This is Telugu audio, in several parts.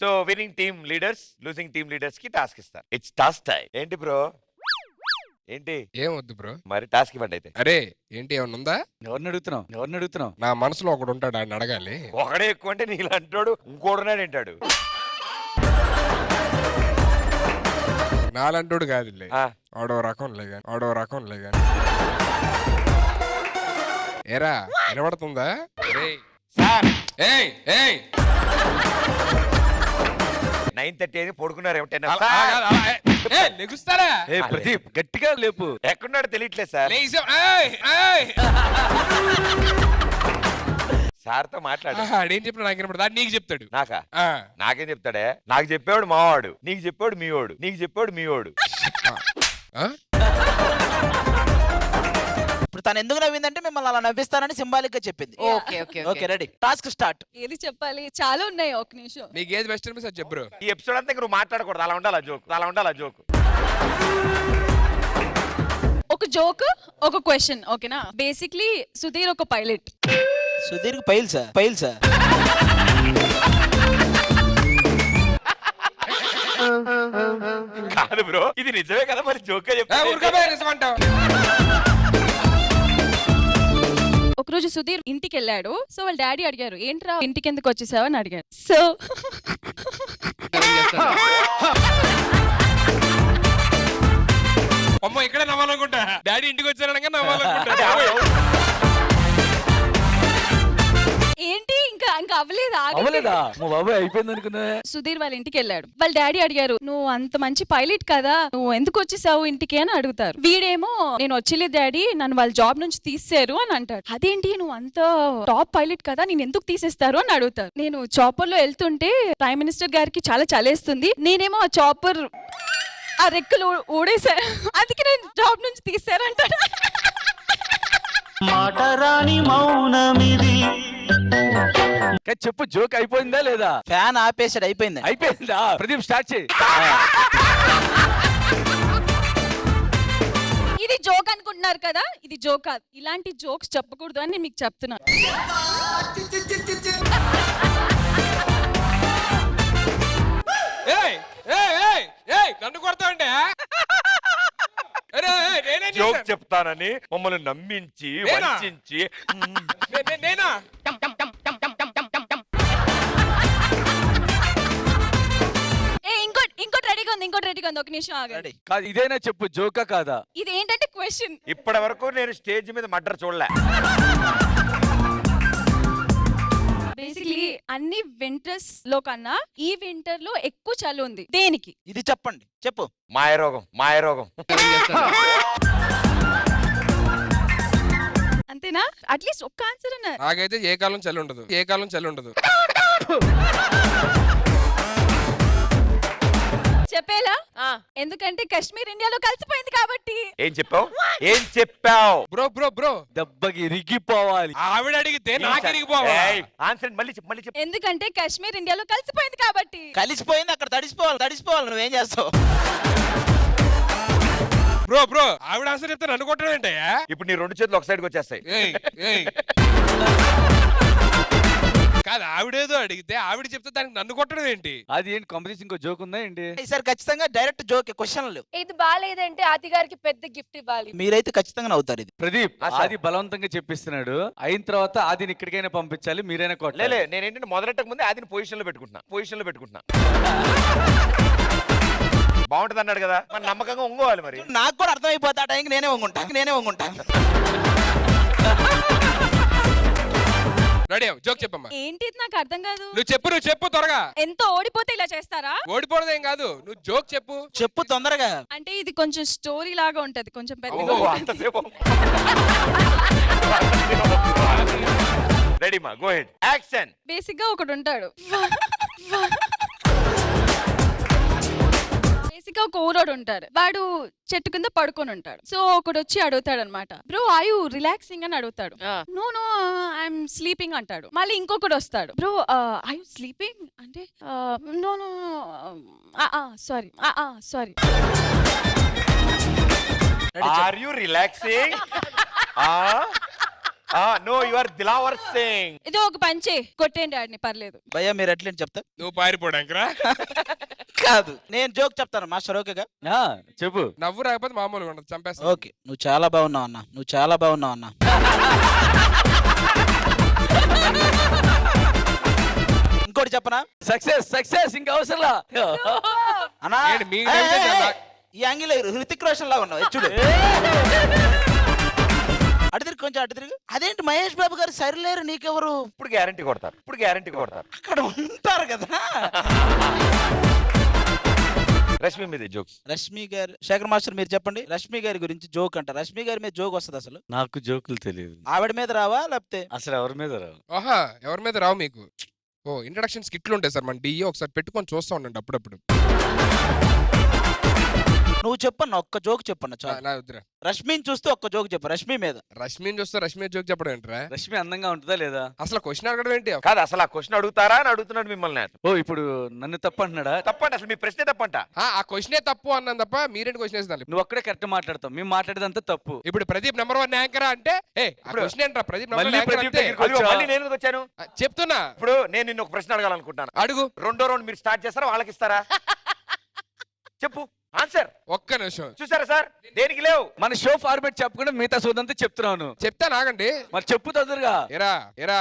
So winning team leaders losing team leaders కి టాస్క్ ఇస్తారు. It's task time. ఏంటి బ్రో ఏంటి ఏం వద్దు బ్రో. మరి టాస్క్ ఇవ్వండి అయితే. అరే ఏంటి ఏమన్నా ఉందా? ఎవరిని అడుగుతున్నావు? నా మనసులో ఒకడు ఉంటాడు, ఆయన అడగాలి. ఒకడే ఎక్కువ అంటే నీళ్ళంటాడు, ఇంకోడున్నాడు ఏంటాడు. నాలంటోడు కాదు, ఆ, ఆడో రకం లేగాని. ఏరా వినబడుతుందా? సార్ ఏయ్ ఏయ్ 9:30 అయింది, పడుకున్నారు ఏమిటైనా. అలా- అలా- అలా- ఏ, లెగుస్తారా? ఏ ప్రదీప్ గట్టిగా లేపు. ఎక్కడున్నాడు తెలియట్లేదు సార్. లేచాం. ఏయ్, ఏయ్. సార్తో మాట్లాడు. ఆహా, ఆడేం చెప్పినా నాకు వినపడదు, ఆడు నీకు చెప్తాడు. నాకా? ఆ, నాకేం చెప్తాడే? నాకు చెప్పేవాడు మావాడు, నీకు చెప్పాడు మీవాడు, నీకు చెప్పాడు మీవాడు. ఆ? ఇప్పుడు తను ఎందుకు నవ్విందంటే మిమ్మల్ని అలా నవ్విస్తానని సింబాలిక్ గా చెప్పింది. Okay okay okay ready, task start. ఏది చెప్పాలి? చాలా ఉన్నాయి, ఒక నిమిషం. నీకు ఏది బెస్ట్ అనిపిస్తే అది చెప్పు బ్రో. ఈ ఎపిసోడ్ అంతా నువ్వు మాట్లాడకూడదు, అలా ఉండాలి ఆ జోక్. ఒక జోక్, ఒక క్వశ్చన్, ఓకేనా? బేసిక్లీ సుధీర్ ఒక పైలట్. సుధీర్ పైల్సా కాదు బ్రో, ఇది నిజమే కదా, మరి జోక్ నిజమంటావు. ఒకరోజు సుధీర్ ఇంటికి వెళ్ళాడు. సో వాళ్ళ డాడీ అడిగారు, ఏంట్రా ఇంటికి ఎందుకు వచ్చేసావు అని అడిగారు. సో అమ్మ ఇక్కడే నవ్వాలనుకుంటా, డాడీ ఇంటికి వచ్చారనగా నవ్వాలనుకుంటా. ఏంటి ఇంకా అవ్వలేదు, అవ్వలేదా? మా బాబాయ్ అయిపోయింది అనుకున్నా. సుధీర్ వాళ్ళ ఇంటికి వెళ్ళాడు. వాళ్ళ డాడీ అడిగారు, నువ్వు అంత మంచి పైలట్ కదా, నువ్వు ఎందుకు వచ్చేసావు ఇంటికి అని అడుగుతారు. వీడేమో, నేను వచ్చేలేదు డాడీ, నన్ను వాళ్ళ జాబ్ నుంచి తీసేశారు అని అంటాడు. అదేంటి, నువ్వు అంత టాప్ పైలట్ కదా, నేను ఎందుకు తీసేస్తారు అని అడుగుతారు. నేను చాపర్ లో వెళ్తుంటే ప్రైమ్ మినిస్టర్ గారికి చాలా చలేస్తుంది, నేనేమో ఆ చాపర్ ఆ రెక్కలు ఊడేశారు, అందుకే నేను జాబ్ నుంచి తీసారు అంటాడు. మాటరాని మౌనమిది. చెప్పు, జోక్ అయిపోయిందా లేదా? ఫ్యాన్ ఆపేసాడు, అయిపోయిందా? ప్రదీప్ స్టార్ట్ చేయి. ఇది జోక్ అనుకుంటున్నారు కదా, ఇది జోక్ కాదు. ఇలాంటి జోక్స్ చెప్పకూడదు అని నేను మీకు చెప్తున్నాను. ఏయ్, ఏయ్, ఏయ్, ఏయ్, నన్ను కొడతావంటే? అరే, ఏయ్, నేనేం జోక్ చేశాను? చెప్తానని మమ్మల్ని నమ్మించి నేనా? వంచించి నేనా? ఇంకోటి రెడీగా ఉంది, ఒక నిమిషం ఆగండి. కాదు, ఇదేనా చెప్పు, జోకా కాదా? ఇది ఏంటంటే క్వశ్చన్. ఇప్పటి వరకు నేను స్టేజ్ మీద మర్డర్ చూడలే. బేసిక్లీ అన్ని వింటర్స్ లో కన్నా ఈ వింటర్ లో ఎక్కువ చలి ఉంది. దేనికి? ఇది చెప్పు. మాయరోగం. అంతేనా? అట్లీస్ట్ ఒక్క ఆన్సర్ అన్నారు. నాకైతే ఏ కాలం చలి ఉండదు. చెప్పేలా? ఎందుకంటే కాశ్మీర్ ఇండియాలో కలిసిపోయింది కాబట్టి. ఏం చెప్పావు? బ్రో దెబ్బకి ఇరిగిపోవాలి. ఆవిడ అడిగితే నాకు ఇరిగిపోవాలి. ఆన్సర్ మళ్ళీ చెప్పు. ఎందుకంటే కాశ్మీర్ ఇండియాలో కలిసిపోయింది కాబట్టి. కలిసిపోయింది, అక్కడ తడిసిపోవాలి, నువ్వేం చేస్తావు? బ్రో ఆవిడ ఆన్సర్ చెప్తే నన్ను కొట్టడం ఏంటయ్యా? ఇప్పుడు నీ రెండు చేతులు ఒక సైడ్కి వచ్చేస్తాయి. ఏయ్, ఏయ్. కాదు, ఆవిడేదో అడిగితే ఆవిడ చెప్తే దానికి నన్ను కొట్టడం ఏంటి? అది ఏంటి, కాంపిటీషన్ ఇంకో జోక్ ఉందా ఏంటి? ఈసారి ఖచ్చితంగా డైరెక్ట్ జోక్, క్వశ్చన్లు. ఇది బాగాలేదంటే ఆతి గారికి పెద్ద గిఫ్ట్ ఇవ్వాలి. మీరైతే ఖచ్చితంగా నవ్వుతారు. ఇది ప్రదీప్ ఆ, సార్. ఆది బలవంతంగా చెప్పిస్తున్నాడు. అయిన తర్వాత ఆదిని ఇక్కడికైనా పంపించాలి, మీరైనా కొట్టాలి. లే నేనేంటంటే మొదలెట్టక ముందే అది పొజిషన్ లో పెట్టుకుంటున్నా. బాగుంటది అన్నాడు కదా, మరి నమ్మకంగా ఉంగోవాలి. మరి నాకు కూడా అర్థమైపోతా, ఆ టైంకి నేనే వంగుంటా. రెడీ జోక్ చెప్పమ్మా. ఏంటి ఇది నాకు అర్థం కాదు. నువ్వు చెప్పు త్వరగా. ఎంతో ఓడిపోతే ఇలా చేస్తారా? ఓడిపోవడం ఏం కాదు, నువ్వు జోక్ చెప్పు తొందరగా. అంటే ఇది కొంచెం స్టోరీ లాగా ఉంటది, కొంచెం పెద్దగా ఓ, ఉంటది. అంతసేపు రెడీ మా, గో హెడ్, యాక్షన్. బేసిక్ గా ఒకడు ఉంటాడు. బేసిక్ గా ఒక ఊరోడు ఉంటాడు. వాడు చెట్టు కింద పడుకొని ఉంటాడు. సో ఒకడు వచ్చి అడుగుతాడు అనమాట, బ్రో ఆర్ యు రిలాక్సింగ్ అని అడుగుతాడు. నో ఐఎమ్ స్లీపింగ్ అంటాడు. మళ్ళీ ఇంకొకడు వస్తాడు, బ్రో ఆర్ యు స్లీపింగ్ అంటే no sorry are you relaxing? No you are Dilawar Singh. ఇది ఒక పంచే కొట్టేయండి డాడీని పర్లేదు. భయ్యా మీరు ఎట్లేంటి చెప్తా నువ్వు పారిపోవడానికి రా. కాదు నేను జోక్ చెప్తాను మాస్టర్ ఓకేగా. ఆ, చెప్పు. నవ్వు రాకపోతే మామూలుగా ఉండదు, చంపేస్తా. ఓకే నువ్వు చాలా బాగున్నావు అన్న, నువ్వు చాలా బాగున్నావు అన్న. ఇంకోటి చెప్పనా సక్సెస్ సక్సెస్ ఇంకా అవసరంలా. అన్నా ఏంటి మీ ఏయ్, దగ్గర ఏయ్, చాలా- ఏయ్, ఈ యాంగిల్ హృతిక్ రోషన్ లాగా ఉన్నావు చూడు. అటు తిరిగి కొంచెం అటు తిరిగి. అదేంటి మహేష్ బాబు గారు సరిలేరు నీకెవరు? ఇప్పుడు గ్యారంటీ కొడతారు, ఇప్పుడు గ్యారంటీ కొడతారు. అక్కడ ఉంటారు కదా. రష్మి మీద జోక్స్. రష్మి గారు శేఖర్ మాస్టర్ మీరు చెప్పండి. రష్మి గారి గురించి జోక్ అంట. రష్మి గారి మీద జోక్ వస్తుంది అసలు? నాకు జోకులు తెలియదు ఆవిడ మీద రావా లేకపోతే? అసలు ఎవరి మీద రావు. ఆహా, ఎవరి మీద రావు మీకు. ఓ ఇంట్రడక్షన్ స్కిట్లు ఉంటాయి సార్ మన డిఏ, ఒకసారి పెట్టుకొని చూస్తా ఉండండి అప్పుడప్పుడు. నువ్వు చెప్పన్న ఒక్క జోక్ చెప్పన్న చాలు. నా వద్దురా. రష్మిని చూస్తే ఒక్క జోక్ చెప్పు రష్మి మీద. రష్మిని చూస్తే రష్మి జోక్ చెప్పడం ఏంట్రా? రష్మి అందంగా ఉంటుందా లేదా? అసలు క్వశ్చన్ అడగడం ఏంటి? కాదు అసలు ఆ క్వశ్చన్ అడుగుతారా అని అడుగుతున్నాడు మిమ్మల్ని. ఓ ఇప్పుడు నన్ను తప్పు అంటున్నాడా? తప్పండి, అసలు మీ ప్రశ్నే తప్పంట. ఆ క్వశ్చనే తప్పు అన్నాను తప్ప మీరేంటి క్వశ్చన్ వేస్తున్నారు? నువ్వు ఒక్కడే కరెక్ట్ మాట్లాడతావు, మేము మాట్లాడేదంతా తప్పు. ఇప్పుడు ప్రదీప్ నెంబర్ 1 యాంకరా అంటే క్వశ్చన్ ఏంట్రా? ప్రదీప్ నెంబర్ మళ్ళీ 1 యాంకర్ ప్రదీప్ అంటే దగ్గరికి అదిగో వచ్చా? మళ్ళీ నేను ఎందుకు వచ్చాను? చెప్తున్నా. ఇప్పుడు నేను నిన్ను ఒక ప్రశ్న అడగాలనుకుంటాను. అడుగు. రెండో రౌండ్ మీరు స్టార్ట్ చేస్తారా వాళ్ళకి ఇస్తారా? చెప్పు ఆన్సర్. ఒక్క నిమిషం. చూసారా సార్, దేనికి లేవు. మన షో ఫార్మేట్ చెప్పకుండా మిగతా సోదంతా చెప్తున్నాను. చెప్తా నాగండి. మరి చెప్పు తొందరగా. ఎరా ఎరా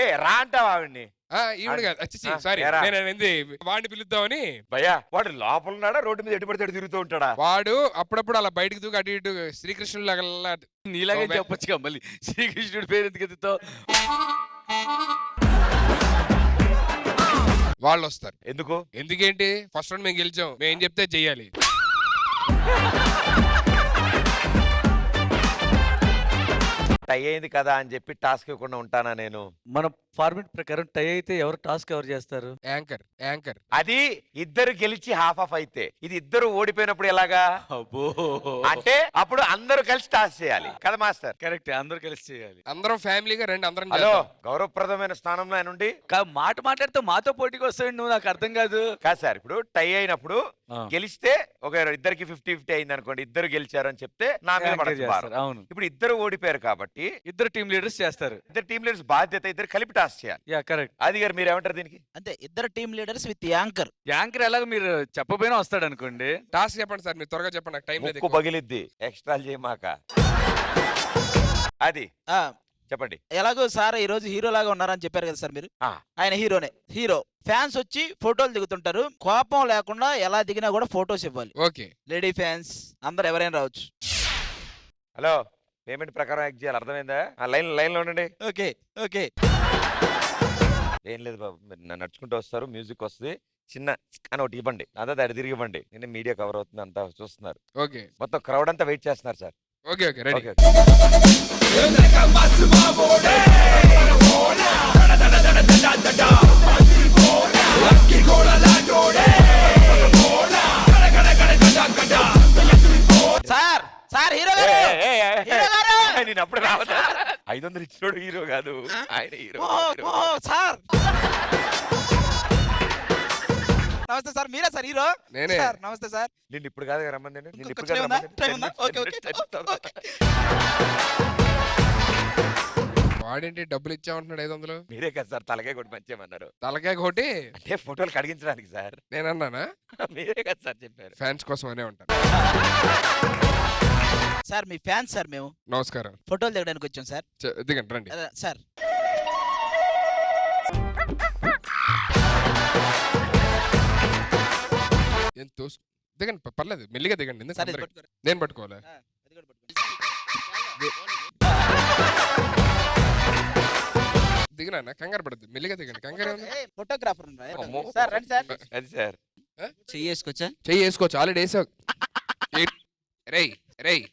ఏ రా అంటావా ఆవిడ్ని? ఈవిడ కాదు, సారీ ఎరా. నేను ఏంది వాడిని పిలుద్దామని. భయ్యా వాడు లోపల ఉన్నాడా రోడ్డు మీద ఎటు పడితే అటు తిరుగుతూ ఉంటాడా? వాడు అప్పుడప్పుడు అలా బయటకు దూకి అటు ఇటు శ్రీకృష్ణుడు లాగా నీలాగే చెప్పొచ్చుగా మళ్ళీ శ్రీకృష్ణుడి పేరు ఎందుకు ఎత్తుతావు? వాళ్ళు వస్తారు. ఎందుకు? ఎందుకేంటి? ఫస్ట్ రౌండ్ మేము గెలిచాం, మేము ఏం చెప్తే చెయ్యాలి. టై అయింది కదా అని చెప్పి టాస్క్ ఇవ్వకుండా ఉంటానా నేను? మన ఫార్మేట్ ప్రకారం టై అయితే ఎవరు టాస్క్ ఎవరు చేస్తారు? యాంకర్ అది ఇద్దరు గెలిచి హాఫ్ ఆఫ్ అయితే, ఇది ఇద్దరు ఓడిపోయినప్పుడు ఎలాగా? అబ్బో అంటే అప్పుడు అందరూ కలిసి టాస్క్ చేయాలి కదా మాస్టర్? కరెక్ట్, అందరూ కలిసి చేయాలి. అందరం ఫ్యామిలీగా రండి, అందరం హలో, చేద్దాం. గౌరవప్రదమైన స్థానంలో ఆయన ఉండి మాట మాట్లాడితే మాతో పోటీకి వస్తాడు నువ్వు, నాకు అర్థం కాదు. కాదు సార్, ఇప్పుడు టై అయినప్పుడు ఆ. గెలిస్తే ఒక ఇద్దరికి 50-50 అయింది అనుకోండి, ఇద్దరు గెలిచారు అని చెప్తే నా మీద యాంకర్ పడచ్చు భారం. చేస్తారు, అవును. ఇప్పుడు ఇద్దరు ఓడిపోయారు కాబట్టి ఇద్దరు టీమ్ లీడర్స్ చేస్తారు. ఇద్దరు టీమ్ లీడర్స్ బాధ్యత, ఇద్దరు కలిపి టాస్క్ చేయాలి. Yeah correct. అది గారు మీరు ఏమంటారు దీనికి? అంతే, ఇద్దరు team leaders with anchor. Anchor ఎలాగో మీరు చెప్పపోయినా వస్తాడు అనుకోండి. టాస్క్ చెప్పండి సార్, మీరు త్వరగా చెప్పండి, నాకు టైం లేదు ముక్కు ఎక్కువ. పగిలిద్ది, ఎక్స్ట్రా చేయమాక. అది చెప్పండి. ఎలాగో సార్ ఈ రోజు హీరో లాగా ఉన్నారని చెప్పారు కదా సార్ మీరు. ఆ. ఆయన హీరోనే. హీరో ఫ్యాన్స్ వచ్చి ఫోటోలు దిగుతుంటారు, కోపం లేకుండా ఎలా దిగినా కూడా ఫోటోస్ ఇవ్వాలి. ఓకే. లేడీ ఫ్యాన్స్ అందరు ఎవరైనా రావచ్చు. హలో, పేమెంట్ ప్రకారం యాక్ట్ చేయాలి, అర్థమైందా? ఆ లైన్ లో ఉండండి. Okay okay. ఏం లేదు బాబు, మీరు నడుచుకుంటూ వస్తారు, మ్యూజిక్ వస్తుంది, చిన్న అని ఒకటి ఇవ్వండి, అదే దాడి తిరిగి ఇవ్వండి. నేను మీడియా కవర్ అవుతుంది, అంతా చూస్తున్నారు, ఓకే మొత్తం క్రౌడ్ అంతా వెయిట్ చేస్తున్నారు sir. Okay okay ready. Okay. Sir sir hero ఏ, గారు. ఏ, ఏ, ఏ, హీరో గారు. నేను అప్పుడు రావద్దా? 500 ఇచ్చినోడు హీరో కాదు, ఆయన హీరో. ఓ, ఓ, సార్ నమస్తే సార్, మీరే సార్ హీరో? నేనే. సార్ నమస్తే సార్. నిన్ను ఇప్పుడు కాదు రమ్మని, నేను నిన్ను ఇప్పుడు కొంచెం కాదు ఉందా? రమ్మని. టైం ఉందా? 10 ఓకే, ఓకే. minutes, okay. వాడేంటి డబ్బులు ఇచ్చామంటున్నాడు 500? మీరే కదా సార్ తలకాయ కొట్టి పంచేయమన్నారు. తలకాయ కొట్టి అంటే ఫోటోలు కడిగించడానికి సార్. నేనన్నానా? మీరే కదా సార్ చెప్పారు. ఫ్యాన్స్ కోసం అనే ఉంటాను. సార్ మీ ఫ్యాన్స్ సార్ మేము. నమస్కారం. ఫోటోలు దిగడానికి వచ్చాం సార్. దిగండి రండి. సార్ ఎంత దిగండి, పర్లేదు, మెల్లిగా దిగండి. ఎందుకు సార్ ఇది అందరికి? పట్టుకోరా. నేను పట్టుకోవాలా? అది కూడా పట్టుకోండి. దిగినా, కంగారు పడద్దు, మెల్లిగా దిగండి, కంగారు ఏముంది? ఏయ్, ఫోటోగ్రాఫర్ ఉన్నారా? అమ్మో. సార్ రండి సార్. అది సార్. చెయ్యేసుకొచ్చా? చెయ్యి వేసుకోవచ్చు, ఆల్రెడీ వేసావు. రేయ్ రేయ్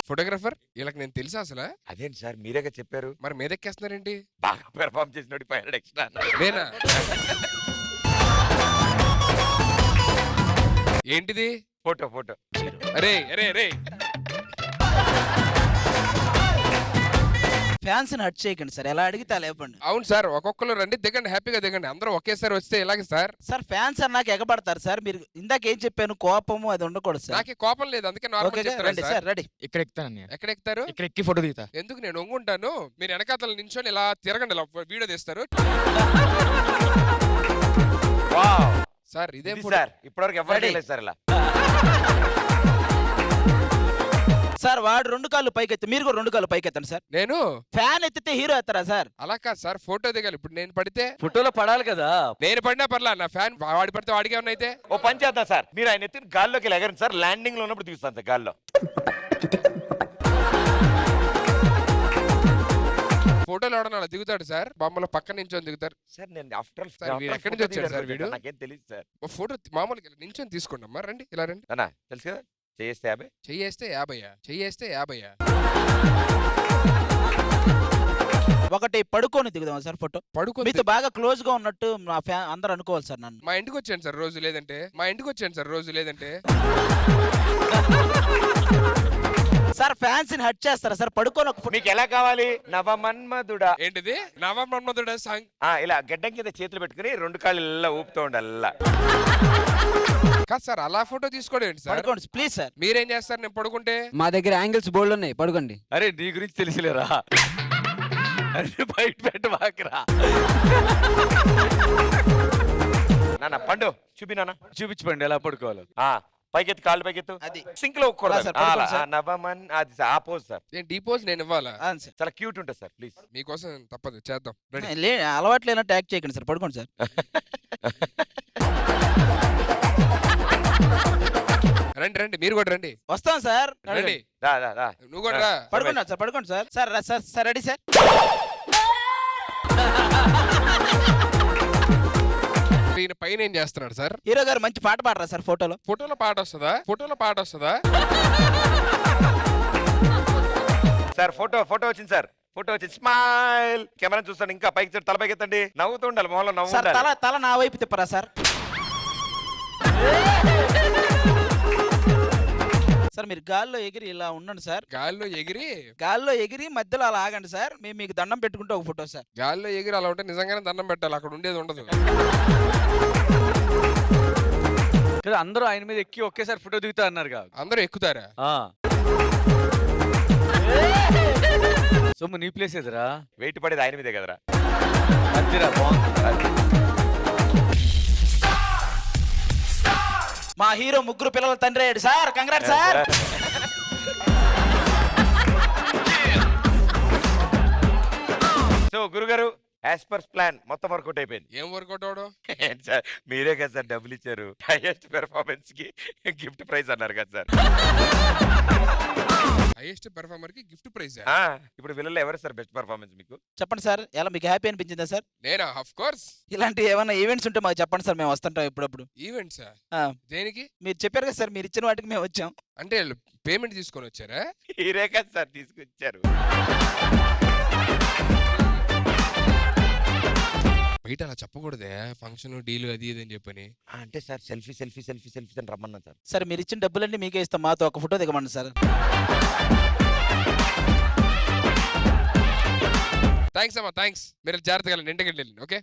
ఫోటోగ్రాఫర్ వీళ్ళకి నేను తెలుసా అసలు? అదేంటి సార్ మీరే కదా చెప్పారు. మరి మీదెక్కేస్తున్నారేంటి? బాగా పెర్ఫార్మ్ చేసినోడి 500 ఎక్స్ట్రా. నేనా? ఏంటిది? Photo photo. అరే అరే అరే ఫ్యాన్స్ ని హట్ చేయకండి సార్, ఎలా అడిగితే అలా ఇవ్వండి. అవును సార్, ఒక్కొక్కరు రండి, దిగండి, హ్యాపీగా దిగండి. అందరూ ఒకేసారి వస్తే ఇలాగే సార్. సార్ ఫ్యాన్స్ అన్నాక ఎగబడతారు సార్. మీరు ఇందాక ఏం చెప్పాను, కోపము అది ఉండకూడదు సార్. నాకే కోపం లేదు, అందుకే నార్మల్ ఓకే చెప్తాను రండి సార్. Sir, ready. ఇక్కడ ఎక్కుతాను ఎక్కడ ఎక్కుతారు? ఇక్కడ ఎక్కి ఫోటో దిగుతా. ఎందుకు? నేను ఒంగుంటాను, మీరు వెనకాతల నించొని ఇలా తిరగండి, ఇలా వీడియో తీస్తారు వావ్ సార్. ఇదే ఇది ఫోటో సార్ ఇప్పటివరకు ఎవరు Ready? చేయలేదు సార్ ఇలా. సార్ వాడు 2 కాళ్ళు పైకెత్తి, మీరు కూడా 2 కాళ్ళు పైకెత్తండి సార్. నేను ఫ్యాన్ ఎత్తితే హీరో ఎత్తారా సార్? అలా కాదు సార్, ఫోటో దిగాలి. ఇప్పుడు నేను పడితే ఫోటోలో పడాలి కదా. నేను పడినా పర్లా, నా ఫ్యాన్ వాడి పడితే వాడికి ఏమన్నా అయితే. ఓ పని చేద్దాం సార్, మీరు ఆయన ఎత్తిన గాల్లోకి ఇలా ఎగరండి సార్, ల్యాండింగ్ లో ఉన్నప్పుడు తీస్తాను సార్ గాల్లో. ఫోటోలు ఎవడన్నా అలా దిగుతాడు సార్, బొమ్మల పక్కన నించొని దిగుతారు సార్ నేను ఆఫ్టర్ సార్, మీరు ఎక్కడి నుంచి వచ్చారు సార్ వీడు? నాకేం తెలియదు సార్. ఓ ఫోటో మామూలుగా ఇలా నించొని తీసుకోండి అమ్మా, రండి ఇలా రండి. అన్నా తెలుసు కదా, చేస్తే 50. చెయ్యేస్తే 50, చెయ్యేస్తే 50. ఒకటి పడుకొని దిగుదాం సార్ ఫోటో. పడుకో. మీతో బాగా క్లోజ్ గా ఉన్నట్టు మా ఫ్యాన్ అందరూ అనుకోవాలి సార్ నన్ను. మా ఇంటికి వచ్చాను సార్ రోజు, లేదంటే మా ఇంటికి వచ్చాను సార్ రోజు, లేదంటే సార్ ఫ్యాన్స్ ని హట్ చేస్తారా సార్? పడుకొని ఒక ఫోటో. మీకు ఎలా కావాలి? నవమన్మధుడా. ఏంటిది? నవమన్మధుడా సాంగ్. ఇలా గడ్డం కింద చేతులు పెట్టుకుని 2 కాళ్ళు ఇలా ఊపుతూ ఉండాలి ఇలా. కాదు సార్, అలా ఫోటో తీసుకోవడం ఏంటి సార్? పడుకోండి ప్లీజ్ సార్. మీరేం చేస్తారు నేను పడుకుంటే? మా దగ్గర యాంగిల్స్ బోల్డ్ ఉన్నాయి, పడుకోండి. అరే నీ గురించి తెలిసిలేరా, అరే బయట పెట్టవాకరా. నాన్న పండు చూపి నాన్న. చూపించండి ఎలా పడుకోవాలో. పైకెత్తు, కాళ్ళు పైకెత్తు. అది సింక్ లో అలా సార్, పడుకోండి సార్. నవమన్ అది సార్, ఆ పోజ్ సార్. నేను డీపోజ్ నేను ఇవ్వాలా? అవును సార్. చాలా క్యూట్ ఉంటుంది సార్, ప్లీజ్. మీకోసం తప్పదు, చేద్దాం. రెడీ? అలవాట్లు లేనట్టు యాక్ట్ చేయకండి సార్, పడుకోండి సార్. రండి రండి, మీరు కూడా రండి. వస్తాం సార్. రండి, రా రా రా. నువ్వు కూడా రా. పడుకోండి సార్, పడుకోండి sir. Sir sir sir ready sir. ఈయన పైన ఏం చేస్తున్నాడు సార్? హీరో గారు మంచి పాట పాడరా సార్ ఫోటోలో? ఫోటోలో పాట వస్తుందా? ఫోటోలో పాట వస్తుందా? సార్ ఫోటో వచ్చింది సార్, ఫోటో వచ్చింది. స్మైల్. కెమెరా చూస్తాను, ఇంకా పైకి తల పైకి ఎత్తండి. నవ్వుతూ ఉండాలి, మొహంలో నవ్వు సార్ ఉండాలి. తల నా వైపు తిప్పరా సార్? సార్ మీరు గాల్లో ఎగిరి ఇలా ఉండండి సార్. గాల్లో ఎగిరి మధ్యలో అలా ఆగండి సార్. మేము మీకు దండం పెట్టుకుంటే ఒక ఫోటో సార్. గాల్లో ఎగిరి అలా ఉంటే నిజంగానే దండం పెట్టాలి, అక్కడ ఉండేది ఉండదు. కదా అందరూ ఆయన మీద ఎక్కి ఒకేసారి ఫోటో దిగుతా అన్నారు. అందరూ ఎక్కుతారా? సొమ్ము నీ ప్లేస్ ఎదురా, వెయిట్ పడేది ఆయన మీదే కదరా. అదిరా బాగుంది. మా హీరో 3 పిల్లల తండ్రి అయ్యాడు సార్. Congrats sir. సో గురుగారు, యాజ్ పర్ ప్లాన్ మొత్తం వర్కౌట్ అయిపోయింది. ఏం వర్కౌట్ అవడం? ఏంటి సార్, మీరే కదా సార్ డబ్బులు ఇచ్చారు, హైయెస్ట్ పెర్ఫార్మెన్స్ కి గిఫ్ట్ ప్రైజ్ అన్నారు కదా సార్. హైయెస్ట్ పెర్ఫార్మర్ కి గిఫ్ట్ ప్రైజ్. ఇప్పుడు వీళ్ళలో ఎవరు సార్ బెస్ట్ పెర్ఫార్మెన్స్ మీకు? చెప్పండి సార్, ఎలా మీకు హ్యాపీ అనిపించిందా సార్? నేనా? Of course. ఇలాంటి ఏమైనా ఈవెంట్స్ ఉంటే మాకు చెప్పండి సార్, మేము వస్తుంటాం ఇప్పుడప్పుడు. ఈవెంట్సా? ఆ, దేనికి? మీరు చెప్పారు కదా సార్, మీరు ఇచ్చిన వాటికి మేము వచ్చాం. అంటే పేమెంట్ తీసుకొని వచ్చారా? మీరే కదా సార్ తీసుకొచ్చారు. బయట అలా చెప్పకూడదే, ఫంక్షన్ డీల్ అది ఇది అని చెప్పని. అంటే సార్ సెల్ఫీ అని రమ్మన్నా సార్. సార్ మీరు ఇచ్చిన డబ్బులన్నీ మీకే ఇస్తాం, మాతో ఒక ఫోటో దిగమండి సార్. థ్యాంక్స్ అమ్మా, థ్యాంక్స్. మీరు జాగ్రత్తగా ఇంటికి వెళ్ళండి. ఓకే.